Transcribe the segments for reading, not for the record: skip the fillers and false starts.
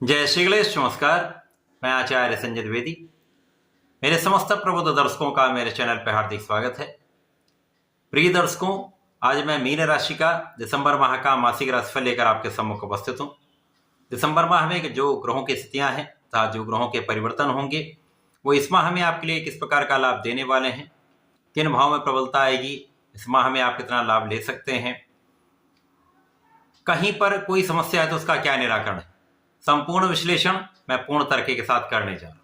जय श्री गणेश। नमस्कार। मैं आचार्य संजय द्विवेदी। मेरे समस्त प्रबुद्ध दर्शकों का मेरे चैनल पर हार्दिक स्वागत है। प्रिय दर्शकों, आज मैं मीन राशि का दिसंबर माह का मासिक राशिफल लेकर आपके सम्मुख उपस्थित हूँ। दिसंबर माह में जो ग्रहों की स्थितियां हैं तथा जो ग्रहों के परिवर्तन होंगे वो इस माह में आपके लिए किस प्रकार का लाभ देने वाले हैं, किन भाव में प्रबलता आएगी, इस माह में आप कितना लाभ ले सकते हैं, कहीं पर कोई समस्या है तो उसका क्या निराकरण है, संपूर्ण विश्लेषण मैं पूर्ण तर्क के साथ करने जा रहा हूं।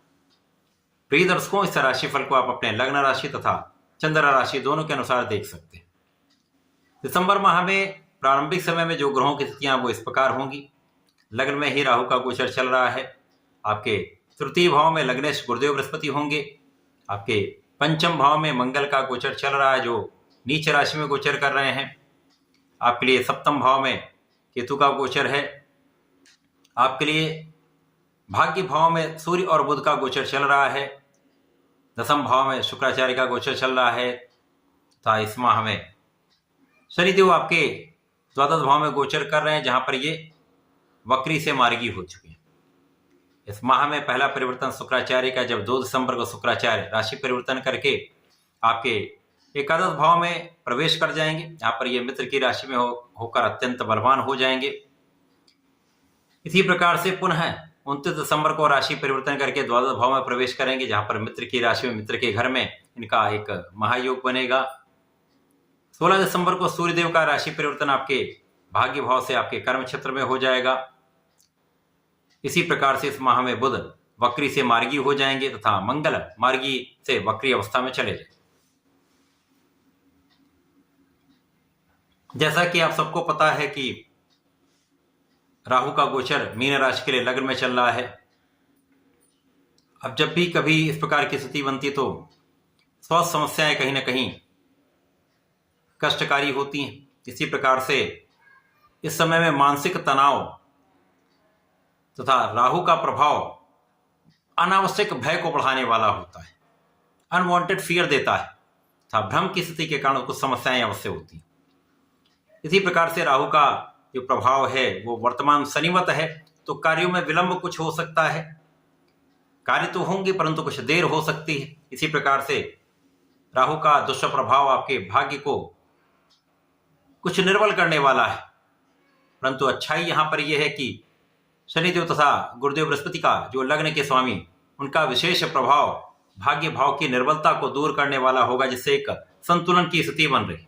प्रिय दर्शकों, इस राशिफल को आप अपने लग्न राशि तथा चंद्र राशि दोनों के अनुसार देख सकते हैं। दिसंबर माह में प्रारंभिक समय में जो ग्रहों की स्थितियां वो इस प्रकार होंगी। लग्न में ही राहु का गोचर चल रहा है। आपके तृतीय भाव में लग्नेश गुरुदेव बृहस्पति होंगे। आपके पंचम भाव में मंगल का गोचर चल रहा है जो नीच राशि में गोचर कर रहे हैं। आपके लिए सप्तम भाव में केतु का गोचर है। आपके लिए भाग्य भाव में सूर्य और बुध का गोचर चल रहा है। दसम भाव में शुक्राचार्य का गोचर चल रहा है तथा इस माह में शनिदेव आपके द्वादश भाव में गोचर कर रहे हैं, जहां पर ये वक्री से मार्गी हो चुके हैं। इस माह में पहला परिवर्तन शुक्राचार्य का, जब 2 दिसंबर को शुक्राचार्य राशि परिवर्तन करके आपके एकादश भाव में प्रवेश कर जाएंगे, जहां पर ये मित्र की राशि में होकर अत्यंत बलवान हो जाएंगे। इसी प्रकार से पुनः 29 दिसंबर को राशि परिवर्तन करके द्वादश भाव में प्रवेश करेंगे, जहां पर मित्र की राशि में, मित्र के घर में इनका एक महायोग बनेगा। 16 दिसंबर को सूर्यदेव का राशि परिवर्तन आपके भाग्य भाव से आपके कर्म क्षेत्र में हो जाएगा। इसी प्रकार से इस माह में बुध वक्री से मार्गी हो जाएंगे तथा मंगल मार्गी से वक्री अवस्था में चले जाएंगे। जैसा कि आप सबको पता है कि राहु का गोचर मीन राशि के लिए लग्न में चल रहा है। अब जब भी कभी इस प्रकार की स्थिति बनती तो स्वास्थ्य समस्याएं कहीं ना कहीं कष्टकारी होती हैं। इसी प्रकार से इस समय में मानसिक तनाव तथा राहु का प्रभाव अनावश्यक भय को बढ़ाने वाला होता है, अनवांटेड फियर देता है तथा भ्रम की स्थिति के कारण कुछ समस्याएं अवश्य होती हैं। इसी प्रकार से राहु का जो प्रभाव है वो वर्तमान शनिवत है, तो कार्यों में विलंब कुछ हो सकता है। कार्य तो होंगे परंतु कुछ देर हो सकती है। इसी प्रकार से राहु का दुष्प्रभाव आपके भाग्य को कुछ निर्बल करने वाला है। परंतु अच्छाई यहां पर यह है कि शनिदेव तथा गुरुदेव बृहस्पति का जो लग्न के स्वामी, उनका विशेष प्रभाव भाग्य भाव की निर्बलता को दूर करने वाला होगा, जिससे एक संतुलन की स्थिति बन रही।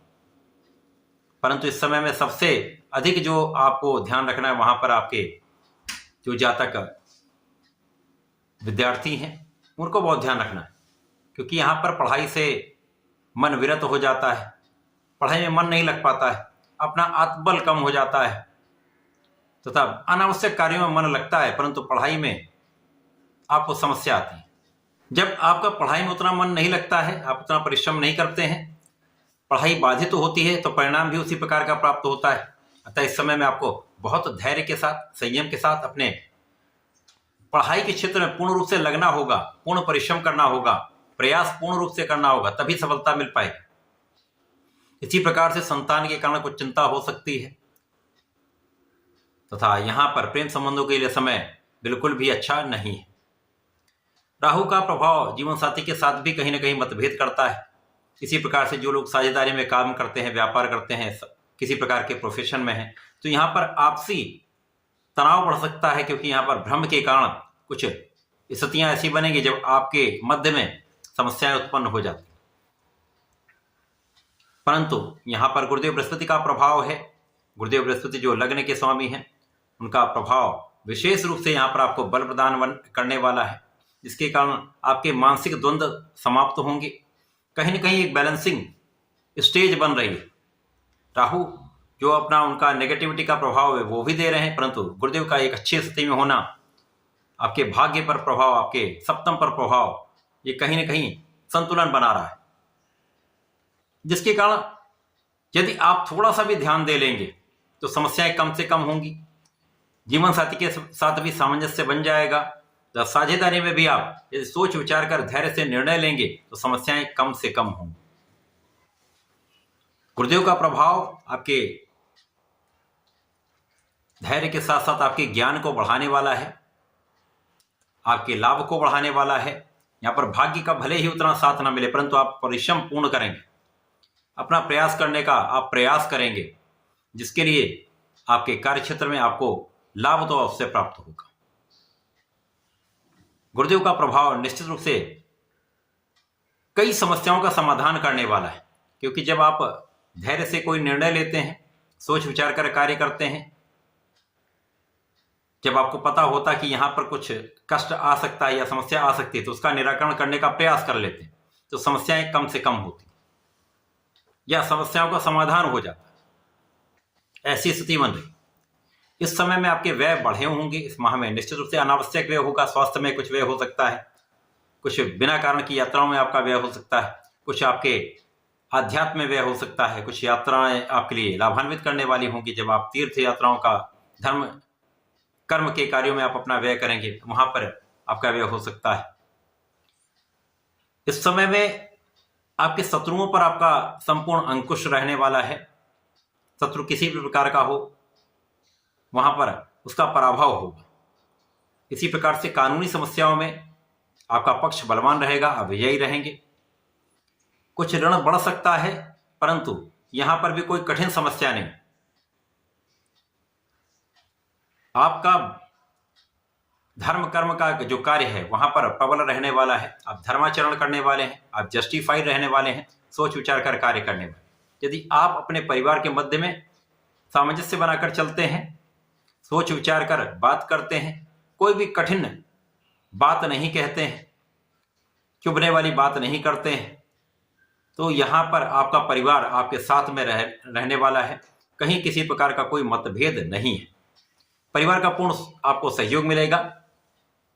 परंतु इस समय में सबसे अधिक जो आपको ध्यान रखना है, वहां पर आपके जो जातक विद्यार्थी हैं उनको बहुत ध्यान रखना है, क्योंकि यहां पर पढ़ाई से मन विरत हो जाता है, पढ़ाई में मन नहीं लग पाता है, अपना आत्मबल कम हो जाता है तथा अनावश्यक कार्यों में मन लगता है, परंतु पढ़ाई में आपको समस्या आती है। जब आपका पढ़ाई में उतना मन नहीं लगता है, आप उतना परिश्रम नहीं करते हैं, पढ़ाई बाधित तो होती है, तो परिणाम भी उसी प्रकार का प्राप्त होता है। अतः इस समय में आपको बहुत धैर्य के साथ, संयम के साथ अपने पढ़ाई के क्षेत्र में पूर्ण रूप से लगना होगा, पूर्ण परिश्रम करना होगा, प्रयास पूर्ण रूप से करना होगा, तभी सफलता मिल पाएगी। इसी प्रकार से संतान के कारण कुछ चिंता हो सकती है तथा यहां पर प्रेम संबंधों के लिए समय बिल्कुल भी अच्छा नहीं है। राहु का प्रभाव जीवन साथी के साथ भी कहीं ना कहीं मतभेद करता है। इसी प्रकार से जो लोग साझेदारी में काम करते हैं, व्यापार करते हैं, किसी प्रकार के प्रोफेशन में हैं, तो यहाँ पर आपसी तनाव बढ़ सकता है, क्योंकि यहाँ पर भ्रम के कारण कुछ स्थितियां ऐसी बनेंगी जब आपके मध्य में समस्याएं उत्पन्न हो जाती। परंतु यहाँ पर गुरुदेव बृहस्पति का प्रभाव है। गुरुदेव बृहस्पति जो लग्न के स्वामी हैं, उनका प्रभाव विशेष रूप से यहाँ पर आपको बल प्रदान करने वाला है, जिसके कारण आपके मानसिक द्वंद्व समाप्त होंगे। कहीं ना कहीं एक बैलेंसिंग स्टेज बन रही है। राहु जो अपना उनका नेगेटिविटी का प्रभाव है वो भी दे रहे हैं, परंतु गुरुदेव का एक अच्छी स्थिति में होना, आपके भाग्य पर प्रभाव, आपके सप्तम पर प्रभाव, ये कहीं ना कहीं संतुलन बना रहा है, जिसके कारण यदि आप थोड़ा सा भी ध्यान दे लेंगे तो समस्याएं कम से कम होंगी। जीवन साथी के साथ भी सामंजस्य बन जाएगा। जब साझेदारी में भी आप यदि सोच विचार कर धैर्य से निर्णय लेंगे तो समस्याएं कम से कम होंगी। गुरुदेव का प्रभाव आपके धैर्य के साथ साथ आपके ज्ञान को बढ़ाने वाला है। आपके लाभ को बढ़ाने वाला है। यहाँ पर भाग्य का भले ही उतना साथ ना मिले, परंतु आप परिश्रम पूर्ण करेंगे, अपना प्रयास करने का आप प्रयास करेंगे, जिसके लिए आपके कार्य क्षेत्र में आपको लाभ तो अवश्य प्राप्त होगा। गुरुदेव का प्रभाव निश्चित रूप से कई समस्याओं का समाधान करने वाला है, क्योंकि जब आप धैर्य से कोई निर्णय लेते हैं, सोच विचार कर कार्य करते हैं, जब आपको पता होता कि यहाँ पर कुछ कष्ट आ सकता है या समस्या आ सकती है, तो उसका निराकरण करने का प्रयास कर लेते हैं, तो समस्याएं कम से कम होती या समस्याओं का समाधान हो जाता है। ऐसी स्थिति बन रही। इस समय में आपके व्यय बढ़े होंगे। इस माह में निश्चित रूप से अनावश्यक व्यय होगा। स्वास्थ्य में कुछ व्यय हो सकता है, कुछ बिना कारण की यात्राओं में आपका व्यय हो सकता है, कुछ आपके आध्यात्म में व्यय हो सकता है, कुछ यात्राएं आपके लिए लाभान्वित करने वाली होंगी। जब आप तीर्थ यात्राओं का धर्म कर्म के कार्यों में आप अपना व्यय करेंगे, वहां पर आपका व्यय हो सकता है। इस समय में आपके शत्रुओं पर आपका संपूर्ण अंकुश रहने वाला है। शत्रु किसी भी प्रकार का हो, वहां पर उसका पराभव होगा। इसी प्रकार से कानूनी समस्याओं में आपका पक्ष बलवान रहेगा, आप विजयी रहेंगे। कुछ ऋण बढ़ सकता है, परंतु यहां पर भी कोई कठिन समस्या नहीं। आपका धर्म कर्म का जो कार्य है वहां पर प्रबल रहने वाला है। आप धर्माचरण करने वाले हैं, आप जस्टिफाइड रहने वाले हैं, सोच विचार कर कार्य करने वाले। यदि आप अपने परिवार के मध्य में सामंजस्य बनाकर चलते हैं, सोच विचार कर बात करते हैं, कोई भी कठिन बात नहीं कहते हैं, चुभने वाली बात नहीं करते हैं, तो यहाँ पर आपका परिवार आपके साथ में रहने वाला है। कहीं किसी प्रकार का कोई मतभेद नहीं है। परिवार का पूर्ण आपको सहयोग मिलेगा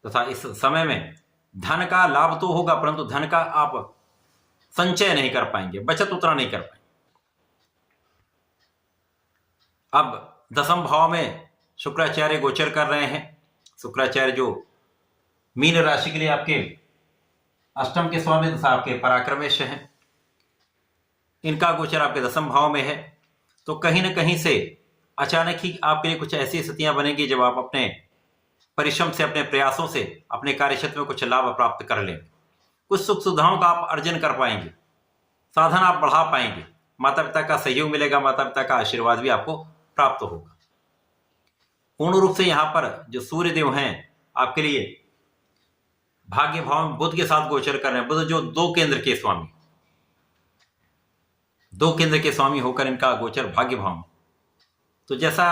तथा इस समय में धन का लाभ तो होगा, परंतु धन का आप संचय नहीं कर पाएंगे, बचत उतना नहीं कर पाएंगे। अब दसम भाव में शुक्राचार्य गोचर कर रहे हैं। शुक्राचार्य जो मीन राशि के लिए आपके अष्टम के स्वामी तथा आपके पराक्रमेश हैं, इनका गोचर आपके दसम भाव में है। तो कहीं ना कहीं से अचानक ही आपके लिए कुछ ऐसी स्थितियां बनेंगी जब आप अपने परिश्रम से, अपने प्रयासों से अपने कार्य क्षेत्र में कुछ लाभ प्राप्त कर लेंगे। कुछ सुख सुविधाओं का आप अर्जन कर पाएंगे, साधन आप बढ़ा पाएंगे, माता पिता का सहयोग मिलेगा, माता पिता का आशीर्वाद भी आपको प्राप्त होगा। पूर्ण रूप से यहाँ पर जो सूर्य देव हैं आपके लिए भाग्य भाव में बुध के साथ गोचर कर रहे हैं। बुध जो दो केंद्र के स्वामी होकर इनका गोचर भाग्य भाव में। तो जैसा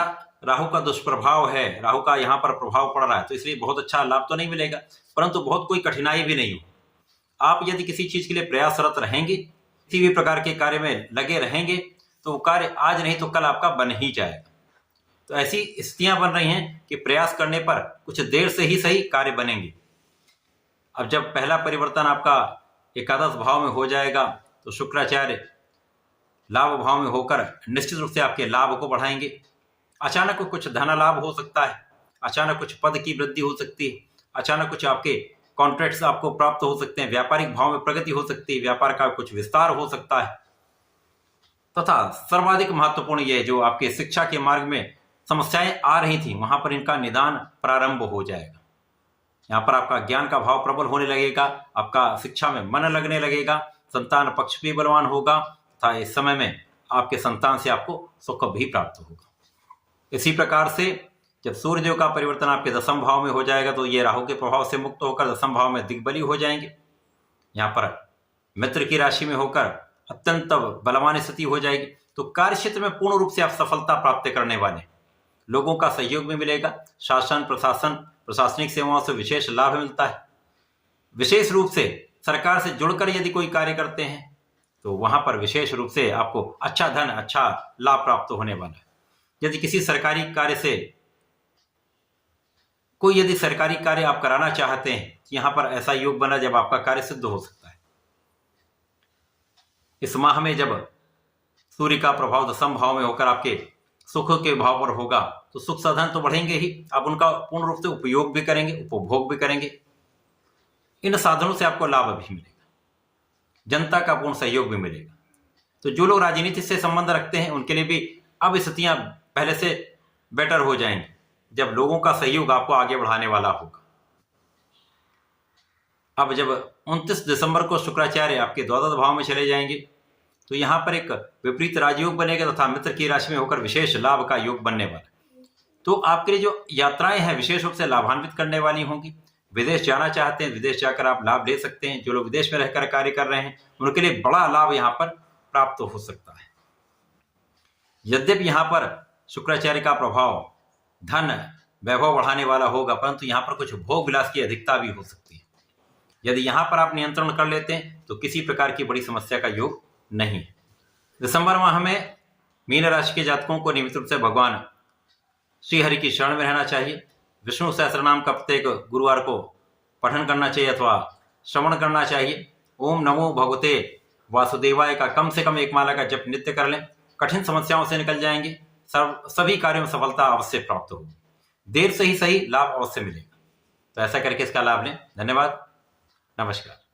राहु का दुष्प्रभाव है, राहु का यहाँ पर प्रभाव पड़ रहा है, तो इसलिए बहुत अच्छा लाभ तो नहीं मिलेगा, परंतु बहुत कोई कठिनाई भी नहीं हो। आप यदि किसी चीज के लिए प्रयासरत रहेंगे, किसी भी प्रकार के कार्य में लगे रहेंगे, तो वो कार्य आज नहीं तो कल आपका बन ही जाएगा। तो ऐसी स्थितियां बन रही हैं कि प्रयास करने पर कुछ देर से ही सही कार्य बनेंगे। अब जब पहला परिवर्तन आपका एकादश भाव में हो जाएगा, तो शुक्राचार्य लाभ भाव में होकर निश्चित रूप से आपके लाभ को बढ़ाएंगे। अचानक कुछ धन लाभ हो सकता है, अचानक कुछ पद की वृद्धि हो सकती है, अचानक कुछ आपके कॉन्ट्रैक्ट्स आपको प्राप्त हो सकते हैं, व्यापारिक भाव में प्रगति हो सकती है, व्यापार का कुछ विस्तार हो सकता है। तथा सर्वाधिक महत्वपूर्ण यह जो आपके शिक्षा के मार्ग में समस्याएं आ रही थी, वहां पर इनका निदान प्रारंभ हो जाएगा। यहाँ पर आपका ज्ञान का भाव प्रबल होने लगेगा, आपका शिक्षा में मन लगने लगेगा, संतान पक्ष भी बलवान होगा तथा इस समय में आपके संतान से आपको सुख भी प्राप्त होगा। इसी प्रकार से जब सूर्यदेव का परिवर्तन आपके दसम भाव में हो जाएगा, तो ये राहु के प्रभाव से मुक्त होकर दसम भाव में दिग्बली हो जाएंगे। यहाँ पर मित्र की राशि में होकर अत्यंत बलवान स्थिति हो जाएगी। तो कार्य क्षेत्र में पूर्ण रूप से आप सफलता प्राप्त करने वाले, लोगों का सहयोग भी मिलेगा। शासन प्रशासन प्रशासनिक सेवाओं से विशेष लाभ मिलता है। विशेष रूप से सरकार से जुड़कर यदि कोई कार्य करते हैं, तो वहां पर विशेष रूप से आपको अच्छा धन, अच्छा लाभ प्राप्त होने वाला है। यदि किसी सरकारी कार्य से कोई यदि सरकारी कार्य आप कराना चाहते हैं, यहां पर ऐसा योग बना जब आपका कार्य सिद्ध हो सकता है। इस माह में जब सूर्य का प्रभाव दसम भाव में होकर आपके सुख के भाव पर होगा, तो सुख साधन तो बढ़ेंगे ही, आप उनका पूर्ण रूप से उपयोग भी करेंगे, उपभोग भी करेंगे। इन साधनों से आपको लाभ भी मिलेगा, जनता का पूर्ण सहयोग भी मिलेगा। तो जो लोग राजनीति से संबंध रखते हैं, उनके लिए भी अब स्थितियां पहले से बेटर हो जाएंगी, जब लोगों का सहयोग आपको आगे बढ़ाने वाला होगा। अब जब 29 दिसंबर को शुक्राचार्य आपके द्वादश भाव में चले जाएंगे तो यहाँ पर एक विपरीत राजयोग बनेगा तथा मित्र की राशि में होकर विशेष लाभ का योग बनने वाला। तो आपके लिए जो यात्राएं हैं विशेष रूप से लाभान्वित करने वाली होंगी। विदेश जाना चाहते हैं, विदेश जाकर आप लाभ ले सकते हैं। जो लोग विदेश में रहकर कार्य कर रहे हैं उनके लिए बड़ा लाभ यहाँ पर प्राप्त हो सकता है। यद्यपि यहाँ पर शुक्राचार्य का प्रभाव धन वैभव बढ़ाने वाला होगा, परंतु यहाँ पर कुछ भोग विलास की अधिकता भी हो सकती है। यदि यहाँ पर आप नियंत्रण कर लेते हैं तो किसी प्रकार की बड़ी समस्या का योग नहीं है। दिसंबर माह में मीन राशि के जातकों को नियमित रूप से भगवान श्री हरि की शरण में रहना चाहिए। विष्णु सहस्त्रनाम का प्रत्येक गुरुवार को पठन करना चाहिए अथवा श्रवण करना चाहिए। ओम नमो भगवते वासुदेवाय का कम से कम एक माला का जप नित्य कर लें। कठिन समस्याओं से निकल जाएंगे। सभी कार्यों में सफलता अवश्य प्राप्त होगी। देर से ही सही लाभ अवश्य मिलेगा। तो ऐसा करके इसका लाभ लें। धन्यवाद। नमस्कार।